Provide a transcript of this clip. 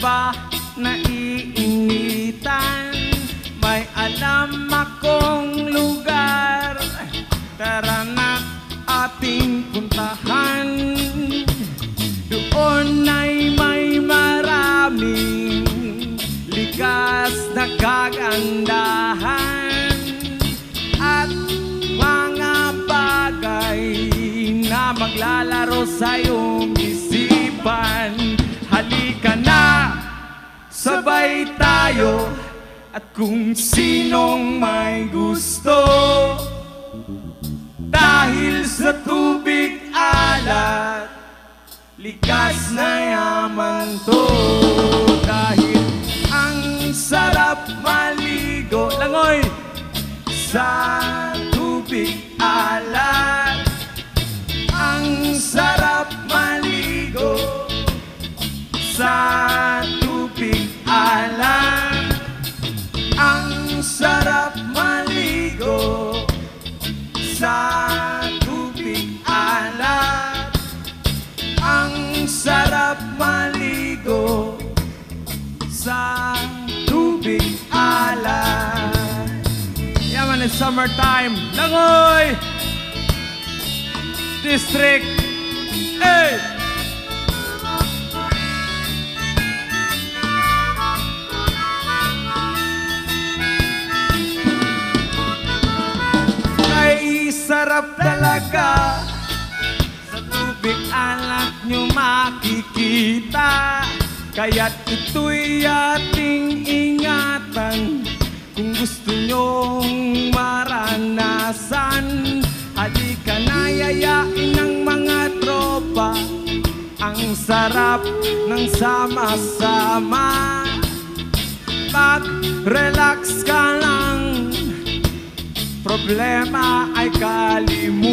ba naiinitan? May alam akong lugar, tara na't ating puntahan. Doon ay may maraming likas na kagandahan at mga bagay na maglalaro sa iyong isipan. Halika na, sabay tayo, at kung sinong may gusto, dahil sa tubig alat, likas na yaman to. Dahil ang sarap maligo, langoy, sa tubig alat. Ang sarap maligo sa tubig alat. Ang sarap maligo sa tubig alat. Ang sarap maligo sa tubig alat. Yaman, it's summertime. Langoy! District. Hey! Ay, sarap talaga. Sa tubig alat nyo makikita. Kaya't ito'y ating ingatan. Kung gusto nyong maranasan, halika na, yayain ng mga tropa. Ang sarap ng sama-sama. Mag-relax ka lang, problema ay kalimutan.